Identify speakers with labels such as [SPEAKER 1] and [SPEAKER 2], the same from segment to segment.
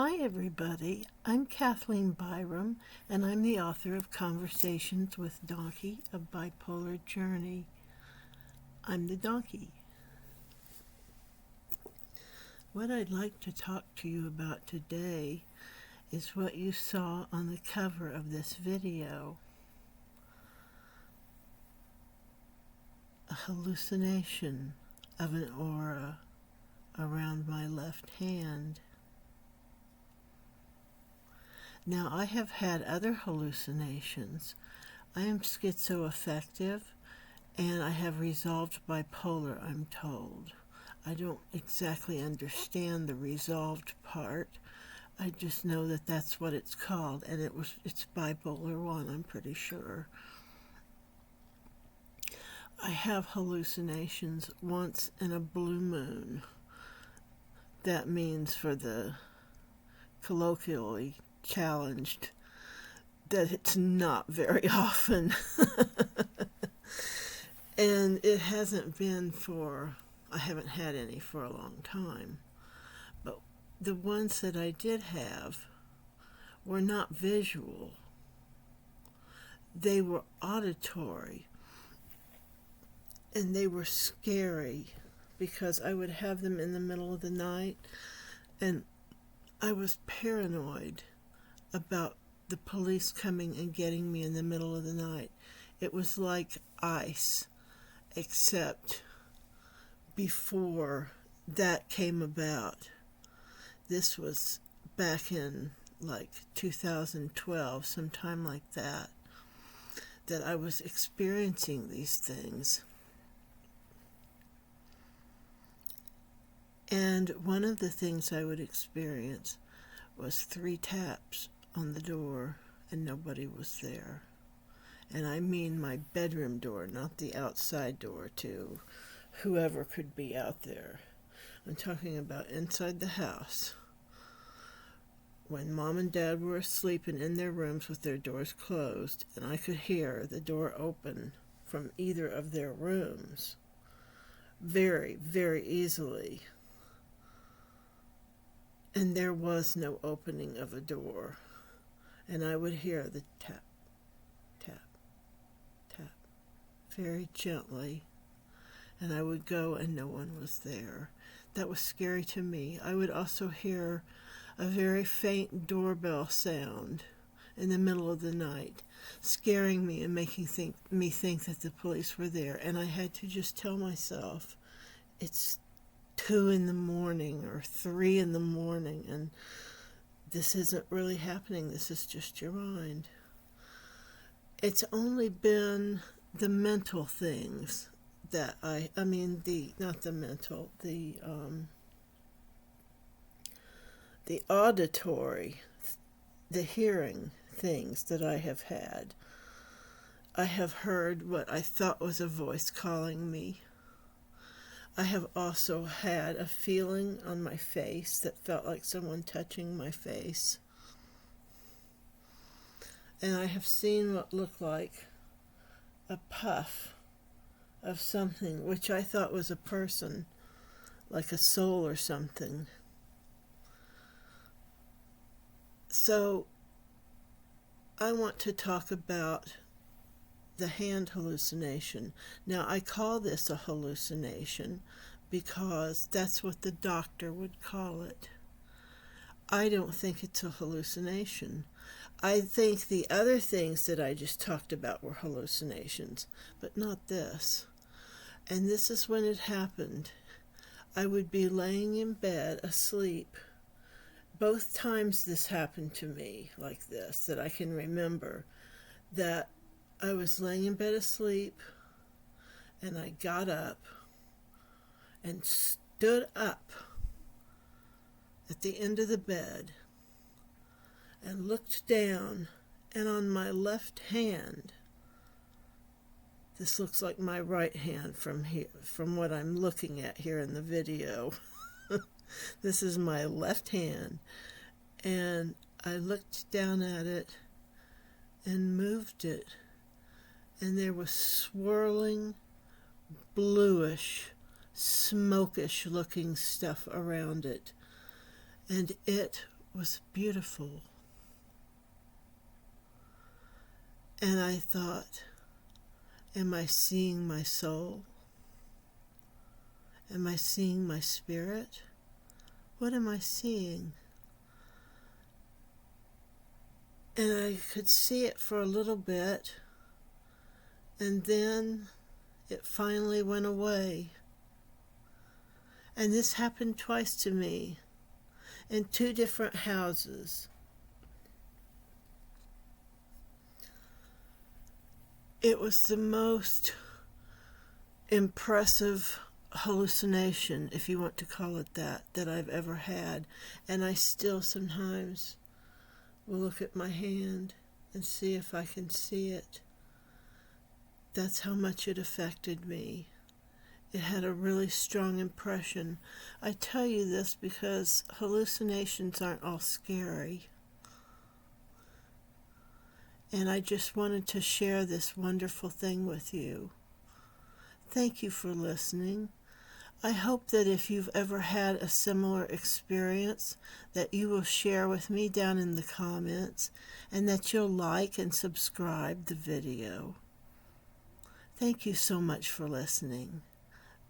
[SPEAKER 1] Hi, everybody. I'm Kathleen Byram, and I'm the author of Conversations with Donkey, A Bipolar Journey. I'm the donkey. What I'd like to talk to you about today is what you saw on the cover of this video. A hallucination of an aura around my left hand. Now, I have had other hallucinations. I am schizoaffective, and I have resolved bipolar, I'm told. I don't exactly understand the resolved part. I just know that that's what it's called, and it's bipolar 1, I'm pretty sure. I have hallucinations once in a blue moon. That means, for the colloquially challenged, that it's not very often. And it hasn't been I haven't had any for a long time. But the ones that I did have were not visual. They were auditory. And they were scary because I would have them in the middle of the night, and I was paranoid about the police coming and getting me in the middle of the night. It was like ice, except before that came about. This was back in like 2012, sometime like that I was experiencing these things. And one of the things I would experience was 3 taps on the door, and nobody was there. And I mean my bedroom door, not the outside door to whoever could be out there. I'm talking about inside the house. When Mom and Dad were asleep and in their rooms with their doors closed, and I could hear the door open from either of their rooms very, very easily. And there was no opening of a door. And I would hear the tap, tap, tap, very gently. And I would go and no one was there. That was scary to me. I would also hear a very faint doorbell sound in the middle of the night, scaring me and making me think that the police were there. And I had to just tell myself, it's 2 in the morning or 3 in the morning, and this isn't really happening. This is just your mind. It's only been the mental things that the auditory, the hearing things that I have had. I have heard what I thought was a voice calling me. I have also had a feeling on my face that felt like someone touching my face. And I have seen what looked like a puff of something, which I thought was a person, like a soul or something. So I want to talk about the hand hallucination. Now, I call this a hallucination because that's what the doctor would call it. I don't think it's a hallucination. I think the other things that I just talked about were hallucinations, but not this. And this is when it happened. I would be laying in bed asleep. Both times this happened to me like this, that I can remember, that I was laying in bed asleep, and I got up and stood up at the end of the bed and looked down, and on my left hand, this looks like my right hand from here, from what I'm looking at here in the video. This is my left hand, and I looked down at it and moved it. And there was swirling, bluish, smokish looking stuff around it. And it was beautiful. And I thought, am I seeing my soul? Am I seeing my spirit? What am I seeing? And I could see it for a little bit, and then it finally went away. And this happened twice to me in two different houses. It was the most impressive hallucination, if you want to call it that I've ever had. And I still sometimes will look at my hand and see if I can see it. That's how much it affected me. It had a really strong impression. I tell you this because hallucinations aren't all scary. And I just wanted to share this wonderful thing with you. Thank you for listening. I hope that if you've ever had a similar experience, that you will share with me down in the comments, and that you'll like and subscribe the video. Thank you so much for listening.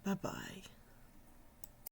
[SPEAKER 1] Bye-bye.